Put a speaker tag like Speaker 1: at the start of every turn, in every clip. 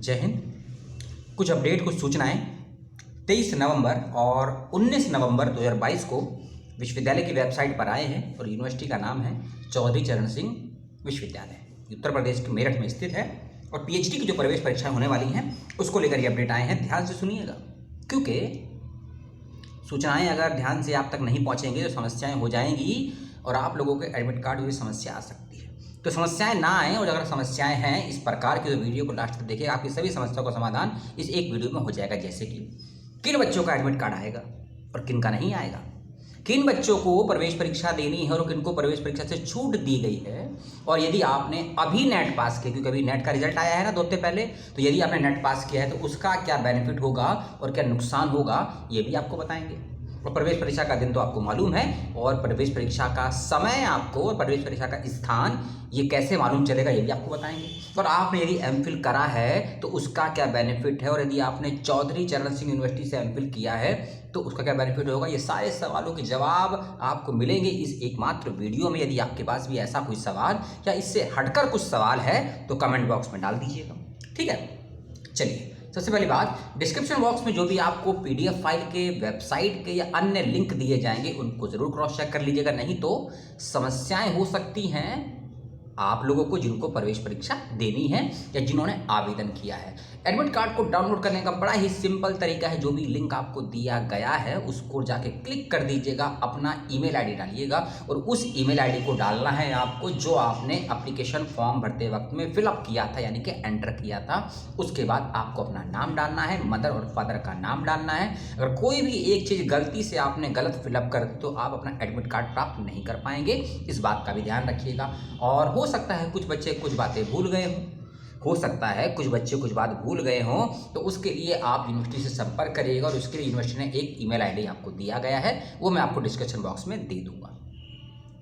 Speaker 1: जय हिंद। कुछ अपडेट, कुछ सूचनाएं 23 नवंबर और 19 नवंबर 2022 को विश्वविद्यालय की वेबसाइट पर आए हैं और यूनिवर्सिटी का नाम है चौधरी चरण सिंह विश्वविद्यालय। उत्तर प्रदेश के मेरठ में स्थित है और पीएचडी की जो प्रवेश परीक्षाएं होने वाली हैं उसको लेकर ये अपडेट आए हैं। ध्यान से सुनिएगा, क्योंकि सूचनाएं अगर ध्यान से आप तक नहीं पहुंचेंगे तो समस्याएं हो जाएंगी और आप लोगों के एडमिट कार्ड में समस्या आ सकती है। तो समस्याएं ना आए, और अगर समस्याएं हैं इस प्रकार की, तो वीडियो को लास्ट तक देखिए। आपकी सभी समस्याओं का समाधान इस एक वीडियो में हो जाएगा। जैसे कि किन बच्चों का एडमिट कार्ड आएगा और किन का नहीं आएगा, किन बच्चों को प्रवेश परीक्षा देनी है और किन को प्रवेश परीक्षा से छूट दी गई है, और यदि आपने अभी नेट पास किया, क्योंकि अभी नेट का रिजल्ट आया है ना 2 हफ्ते पहले, तो यदि आपने नेट पास किया है तो उसका क्या बेनिफिट होगा और क्या नुकसान होगा, ये भी आपको बताएंगे। और प्रवेश परीक्षा का दिन तो आपको मालूम है, और प्रवेश परीक्षा का समय आपको, और प्रवेश परीक्षा का स्थान ये कैसे मालूम चलेगा, ये भी आपको बताएंगे। और आपने यदि एमफिल करा है तो उसका क्या बेनिफिट है, और यदि आपने चौधरी चरण सिंह यूनिवर्सिटी से एमफिल किया है तो उसका क्या बेनिफिट होगा, ये सारे सवालों के जवाब आपको मिलेंगे इस एकमात्र वीडियो में। यदि आपके पास भी ऐसा कोई सवाल या इससे हटकर कुछ सवाल है तो कमेंट बॉक्स में डाल दीजिएगा, ठीक है। चलिए, सबसे पहली बात, डिस्क्रिप्शन बॉक्स में जो भी आपको पीडीएफ फाइल के, वेबसाइट के या अन्य लिंक दिए जाएंगे उनको जरूर क्रॉस चेक कर लीजिएगा, नहीं तो समस्याएं हो सकती हैं आप लोगों को जिनको प्रवेश परीक्षा देनी है या जिन्होंने आवेदन किया है। एडमिट कार्ड को डाउनलोड करने का बड़ा ही सिंपल तरीका है। जो भी लिंक आपको दिया गया है उसको जाके क्लिक कर दीजिएगा, अपना ईमेल आईडी डालिएगा और उस ईमेल आईडी को डालना है आपको जो आपने एप्लीकेशन फॉर्म भरते वक्त में फिलअप किया था, यानी कि एंटर किया था। उसके बाद आपको अपना नाम डालना है, मदर और फादर का नाम डालना है। अगर कोई भी एक चीज़ गलती से आपने गलत फिलअप कर दी तो आप अपना एडमिट कार्ड प्राप्त नहीं कर पाएंगे, इस बात का भी ध्यान रखिएगा। और हो सकता है कुछ बच्चे कुछ बातें भूल गए हों, हो सकता है कुछ बच्चे कुछ बात भूल गए हों, तो उसके लिए आप यूनिवर्सिटी से संपर्क करिएगा और उसके लिए यूनिवर्सिटी ने एक ईमेल आईडी आपको दिया गया है, वो मैं आपको डिस्क्रिप्शन बॉक्स में दे दूंगा।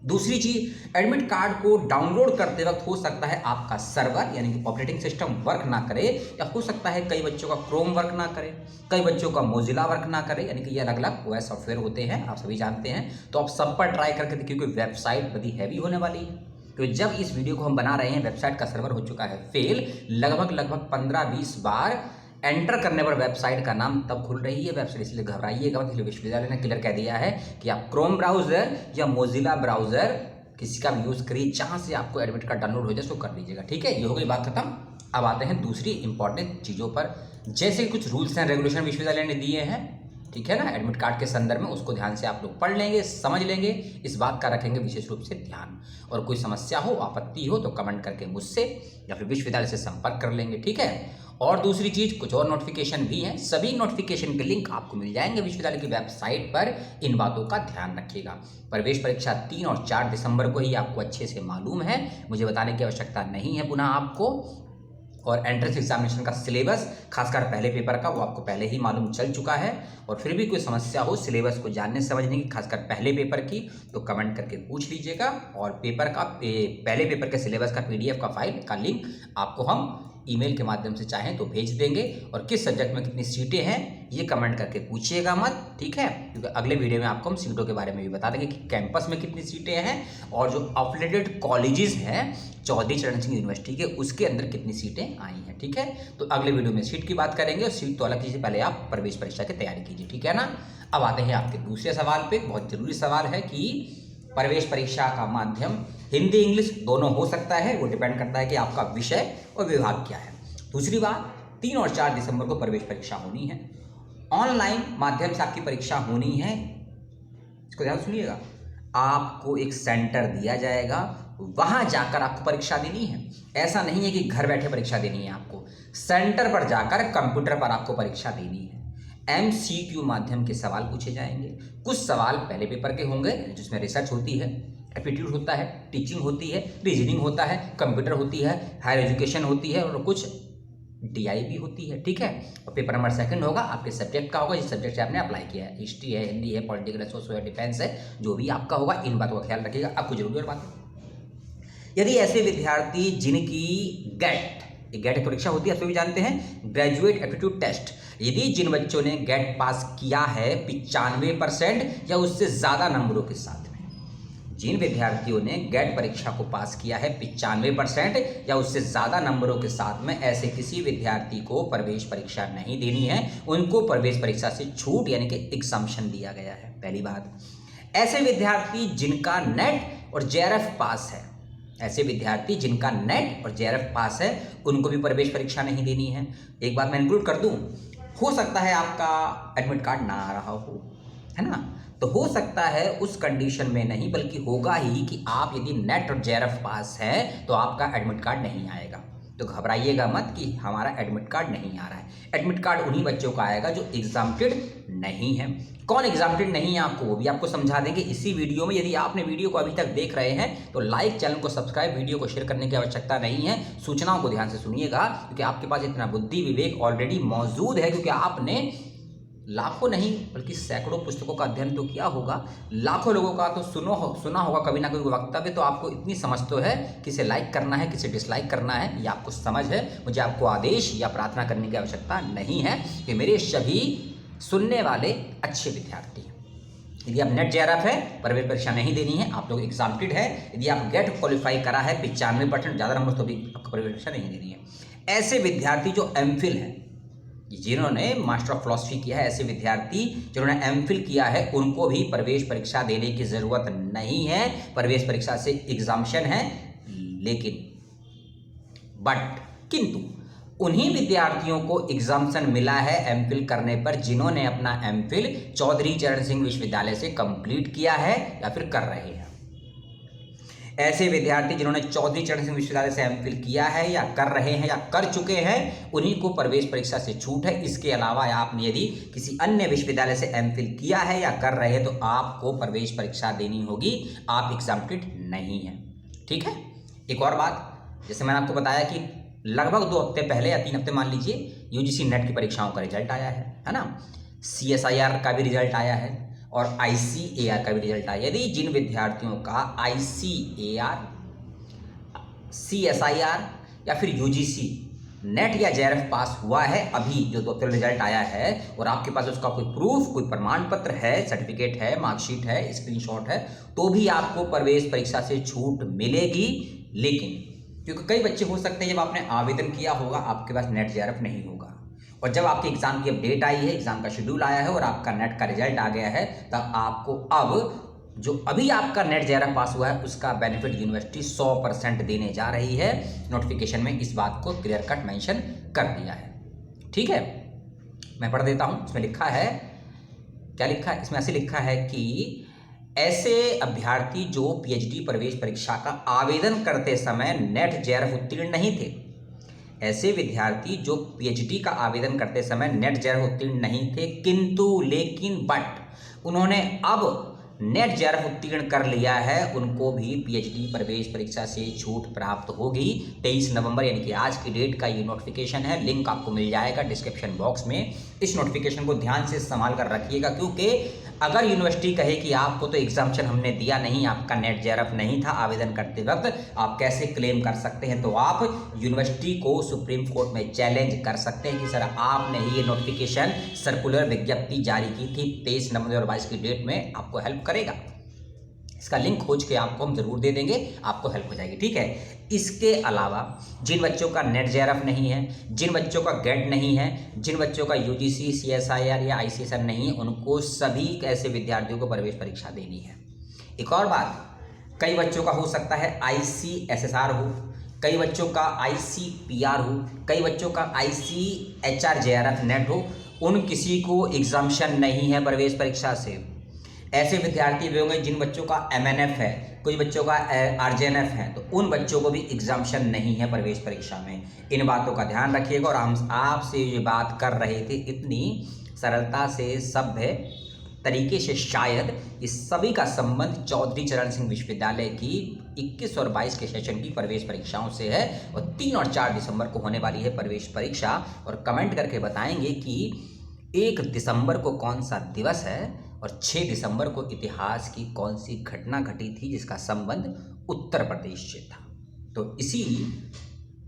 Speaker 1: दूसरी चीज, एडमिट कार्ड को डाउनलोड करते वक्त हो सकता है आपका सर्वर यानी कि ऑपरेटिंग सिस्टम वर्क ना करे, या हो सकता है कई बच्चों का क्रोम वर्क ना करे, कई बच्चों का मोजिला वर्क ना करे, यानी कि ये अलग अलग ओएस सॉफ्टवेयर होते हैं, आप सभी जानते हैं। तो आप सब पर ट्राई करके देखिए, क्योंकि वेबसाइट बड़ी हैवी होने वाली है। तो जब इस वीडियो को हम बना रहे हैं वेबसाइट का सर्वर हो चुका है फेल, लगभग 15-20 बार एंटर करने पर वेबसाइट का नाम तब खुल रही है वेबसाइट, इसलिए घबराइएगा मत। इसलिए विश्वविद्यालय ने क्लियर कह दिया है कि आप क्रोम ब्राउजर या मोजिला ब्राउजर किसी का भी यूज़ करिए, जहाँ से आपको एडमिट कार्ड डाउनलोड हो जाए सो कर लीजिएगा, ठीक है। ये हो गई बात खत्म। अब आते हैं दूसरी इंपॉर्टेंट चीज़ों पर, जैसे कुछ रूल्स एंड रेगुलेशन विश्वविद्यालय ने दिए हैं, ठीक है ना, एडमिट कार्ड के संदर्भ में। उसको ध्यान से आप लोग पढ़ लेंगे, समझ लेंगे, इस बात का रखेंगे विशेष रूप से ध्यान। और कोई समस्या हो, आपत्ति हो तो कमेंट करके मुझसे या फिर विश्वविद्यालय से संपर्क कर लेंगे, ठीक है। और दूसरी चीज, कुछ और नोटिफिकेशन भी हैं, सभी नोटिफिकेशन के लिंक आपको मिल जाएंगे विश्वविद्यालय की वेबसाइट पर। इन बातों का ध्यान रखिएगा। प्रवेश परीक्षा 3 और 4 दिसंबर को ही आपको अच्छे से मालूम है, मुझे बताने की आवश्यकता नहीं है पुनः आपको। और एंट्रेंस एग्जामिनेशन का सिलेबस, खासकर पहले पेपर का, वो आपको पहले ही मालूम चल चुका है। और फिर भी कोई समस्या हो सिलेबस को जानने समझने की, खासकर पहले पेपर की, तो कमेंट करके पूछ लीजिएगा। और पेपर का पहले पेपर के सिलेबस का पीडीएफ का फाइल का लिंक आपको हम ईमेल के माध्यम से चाहें तो भेज देंगे। और किस सब्जेक्ट में कितनी सीटें हैं ये कमेंट करके पूछिएगा मत, ठीक है, क्योंकि अगले वीडियो में आपको हम सीटों के बारे में भी बता देंगे कि कैंपस में कितनी सीटें हैं और जो अफिलिएटेड कॉलेजेस हैं चौधरी चरण सिंह यूनिवर्सिटी के, उसके अंदर कितनी सीटें आई हैं, ठीक है। तो अगले वीडियो में सीट की बात करेंगे, और सीट तो अलग चीज़, पहले आप प्रवेश परीक्षा की तैयारी कीजिए, ठीक है ना। अब आते हैं आपके दूसरे सवाल पे। बहुत जरूरी सवाल है कि प्रवेश परीक्षा का माध्यम हिंदी इंग्लिश दोनों हो सकता है, वो डिपेंड करता है कि आपका विषय और विभाग क्या है। दूसरी बात, 3 और 4 दिसंबर को प्रवेश परीक्षा होनी है, ऑनलाइन माध्यम से आपकी परीक्षा होनी है। इसको ध्यान सुनिएगा, आपको एक सेंटर दिया जाएगा, वहां जाकर आपको परीक्षा देनी है। ऐसा नहीं है कि घर बैठे परीक्षा देनी है, आपको सेंटर पर जाकर कंप्यूटर पर आपको परीक्षा देनी है। MCQ माध्यम के सवाल पूछे जाएंगे। कुछ सवाल पहले पेपर के होंगे जिसमें रिसर्च होती है, एप्टीट्यूड होता है, टीचिंग होती है, रीजनिंग होता है, कंप्यूटर होती है, हायर एजुकेशन होती है, और कुछ DI भी होती है, ठीक है। और पेपर नंबर 2 होगा आपके सब्जेक्ट का होगा, जिस सब्जेक्ट से आपने अप्लाई किया है, हिस्ट्री है, हिंदी है, पॉलिटिकल है, सोशल है, डिफेंस है, जो भी आपका होगा, इन बातों का ख्याल रखिएगा। आपको जरूरी और बात, यदि ऐसे विद्यार्थी जिनकी गेट परीक्षा होती है, आप सभी जानते हैं, ग्रेजुएट एप्टीट्यूड टेस्ट, यदि जिन बच्चों ने गेट पास किया है 95% या उससे ज़्यादा नंबरों के साथ में, जिन विद्यार्थियों ने गेट परीक्षा को पास किया है 95% या उससे ज़्यादा नंबरों के साथ में, ऐसे किसी विद्यार्थी को प्रवेश परीक्षा नहीं देनी है, उनको प्रवेश परीक्षा से छूट यानी कि एग्जम्पशन दिया गया है। पहली बात, ऐसे विद्यार्थी जिनका नेट और जेआरएफ पास है, ऐसे विद्यार्थी जिनका नेट और जेआरएफ पास है, उनको भी प्रवेश परीक्षा नहीं देनी है। एक बात मैं इंक्लूड कर दूं, हो सकता है आपका एडमिट कार्ड ना आ रहा हो, है ना, तो हो सकता है उस कंडीशन में नहीं, बल्कि होगा ही कि आप यदि नेट और जेआरएफ पास है तो आपका एडमिट कार्ड नहीं आएगा। तो घबराइएगा मत कि हमारा एडमिट कार्ड नहीं आ रहा है। एडमिट कार्ड उन्हीं बच्चों का आएगा जो एग्जाम्प्टेड नहीं है। कौन एग्जाम्प्टेड नहीं है आपको वो भी आपको समझा देंगे इसी वीडियो में। यदि आपने वीडियो को अभी तक देख रहे हैं तो लाइक, चैनल को सब्सक्राइब, वीडियो को शेयर करने की आवश्यकता नहीं है। सूचनाओं को ध्यान से सुनिएगा क्योंकि आपके पास इतना बुद्धि विवेक ऑलरेडी मौजूद है, क्योंकि आपने लाखों नहीं बल्कि सैकड़ों पुस्तकों का अध्ययन तो किया होगा, लाखों लोगों का तो सुना होगा कभी ना कभी वक्तव्य, तो आपको इतनी समझ तो है किसे लाइक करना है किसे डिसलाइक करना है, ये आपको समझ है। मुझे आपको आदेश या प्रार्थना करने की आवश्यकता नहीं है कि मेरे सभी सुनने वाले अच्छे विद्यार्थी हैं। यदि आप नेट जेआरएफ है, प्रवेश परीक्षा नहीं देनी है, आप लोग एग्जाम्प्टेड है। यदि आप गेट क्वालिफाई करा है 95% ज़्यादा नंबर, तो भी आपको प्रवेश परीक्षा नहीं देनी है। ऐसे विद्यार्थी जो एमफिल है, जिन्होंने मास्टर ऑफ फिलॉसफी किया है, ऐसे विद्यार्थी जिन्होंने एमफिल किया है, उनको भी प्रवेश परीक्षा देने की ज़रूरत नहीं है। प्रवेश परीक्षा से एग्जाम्पशन है, लेकिन किंतु उन्हीं विद्यार्थियों को एग्जाम्पशन मिला है एमफिल करने पर जिन्होंने अपना एमफिल चौधरी चरण सिंह विश्वविद्यालय से कंप्लीट किया है या फिर कर रहे हैं। ऐसे विद्यार्थी जिन्होंने चौधरी चरण सिंह विश्वविद्यालय से एमफिल किया है या कर रहे हैं या कर चुके हैं, उन्हीं को प्रवेश परीक्षा से छूट है। इसके अलावा आपने यदि किसी अन्य विश्वविद्यालय से एमफिल किया है या कर रहे हैं तो आपको प्रवेश परीक्षा देनी होगी, आप एग्जाम्प्टेड नहीं है। ठीक है। एक और बात, जैसे मैंने आपको बताया कि लगभग 2 हफ्ते पहले या 3 हफ्ते मान लीजिए यूजीसी नेट की परीक्षाओं का रिजल्ट आया है ना, CSIR का भी रिजल्ट आया है और ICAR का भी रिजल्ट आया। यदि जिन विद्यार्थियों का ICAR, CSIR या फिर UGC नेट या जेआरएफ पास हुआ है, अभी जो 2 हफ्ते रिजल्ट आया है, और आपके पास उसका कोई प्रूफ, कोई प्रमाण पत्र है, सर्टिफिकेट है, मार्कशीट है, स्क्रीनशॉट है, तो भी आपको प्रवेश परीक्षा से छूट मिलेगी। लेकिन क्योंकि कई बच्चे हो सकते हैं जब आपने आवेदन किया होगा आपके पास नेट जेआरएफ नहीं होगा, और जब आपके एग्जाम की अपडेट आई है, एग्जाम का शेड्यूल आया है और आपका नेट का रिजल्ट आ गया है, तब आपको अब जो अभी आपका नेट जेआरएफ पास हुआ है उसका बेनिफिट यूनिवर्सिटी 100% देने जा रही है। नोटिफिकेशन में इस बात को क्लियर कट मेंशन कर दिया है। ठीक है, मैं पढ़ देता हूं। इसमें लिखा है, क्या लिखा है इसमें? ऐसे लिखा है कि ऐसे अभ्यर्थी जो पीएचडी प्रवेश परीक्षा का आवेदन करते समय नेट जेआरएफ उत्तीर्ण नहीं थे, ऐसे विद्यार्थी जो पीएचडी का आवेदन करते समय नेट जेआरएफ उत्तीर्ण नहीं थे, किंतु लेकिन उन्होंने अब नेट जेआरएफ उत्तीर्ण कर लिया है, उनको भी पीएचडी प्रवेश परीक्षा से छूट प्राप्त होगी। 23 नवंबर यानी कि आज की डेट का ये नोटिफिकेशन है। लिंक आपको मिल जाएगा डिस्क्रिप्शन बॉक्स में। इस नोटिफिकेशन को ध्यान से संभाल कर रखिएगा, क्योंकि अगर यूनिवर्सिटी कहे कि आपको तो एग्जाम्पशन हमने दिया नहीं, आपका नेट जेआरएफ नहीं था आवेदन करते वक्त, आप कैसे क्लेम कर सकते हैं, तो आप यूनिवर्सिटी को सुप्रीम कोर्ट में चैलेंज कर सकते हैं कि सर आपने ही ये नोटिफिकेशन सर्कुलर विज्ञप्ति जारी की थी 23 नवंबर 2022 की डेट में, आपको हेल्प करेगा। इसका लिंक खोज के आपको हम जरूर दे देंगे, आपको हेल्प हो जाएगी। ठीक है। इसके अलावा जिन बच्चों का नेट जेआरएफ नहीं है, जिन बच्चों का गेट नहीं है, जिन बच्चों का यूजीसी, CSIR या ICSR नहीं है, उनको सभी ऐसे विद्यार्थियों को प्रवेश परीक्षा देनी है। एक और बात, कई बच्चों का हो सकता है ICSSR हो, कई बच्चों का ICPR हो, कई बच्चों का ICHR जेआरएफ नेट हो, उन किसी को एग्जाम्पशन नहीं है प्रवेश परीक्षा से। ऐसे विद्यार्थी भी होंगे जिन बच्चों का MNF है, कुछ बच्चों का RJNF है, तो उन बच्चों को भी एग्जाम्पशन नहीं है प्रवेश परीक्षा में। इन बातों का ध्यान रखिएगा। और हम आपसे ये बात कर रहे थे इतनी सरलता से, सभ्य तरीके से, शायद इस सभी का संबंध चौधरी चरण सिंह विश्वविद्यालय की 21 और 22 के सेशन की प्रवेश परीक्षाओं से है। और 3 और 4 दिसंबर को होने वाली है प्रवेश परीक्षा। और कमेंट करके बताएंगे कि 1 दिसंबर को कौन सा दिवस है और 6 दिसंबर को इतिहास की कौन सी घटना घटी थी जिसका संबंध उत्तर प्रदेश से था। तो इसी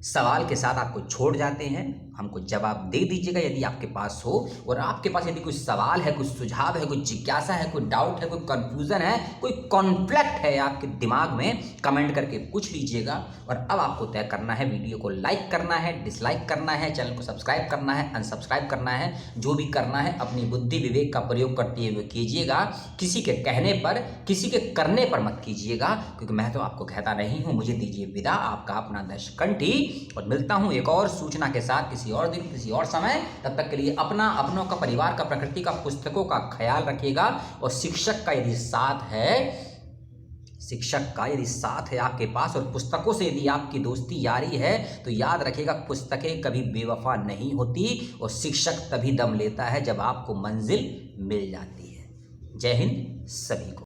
Speaker 1: सवाल के साथ आपको छोड़ जाते हैं हमको जवाब दे दीजिएगा यदि आपके पास हो। और आपके पास यदि कोई सवाल है, कोई सुझाव है, कोई जिज्ञासा है, कोई डाउट है, कोई कन्फ्यूज़न है, कोई कॉन्फ्लिक्ट है आपके दिमाग में, कमेंट करके पूछ लीजिएगा। और अब आपको तय करना है, वीडियो को लाइक करना है, डिसलाइक करना है, चैनल को सब्सक्राइब करना है, अनसब्सक्राइब करना है, जो भी करना है अपनी बुद्धि विवेक का प्रयोग करते हुए कीजिएगा। किसी के कहने पर, किसी के करने पर मत कीजिएगा, क्योंकि मैं तो आपको कहता नहीं हूँ। मुझे दीजिए विदा, आपका अपना दशकंठी, और मिलता हूँ एक और सूचना के साथ किसी और दिन, किसी और समय। तब तक के लिए अपना, अपनों का, परिवार का, प्रकृति का, पुस्तकों का ख्याल रखिएगा। और शिक्षक का यदि साथ है आपके पास, और पुस्तकों से यदि आपकी दोस्ती यारी है, तो याद रखिएगा पुस्तकें कभी बेवफा नहीं होती, और शिक्षक तभी दम लेता है जब आपको मंजिल मिल जाती है। जय हिंद सभी को।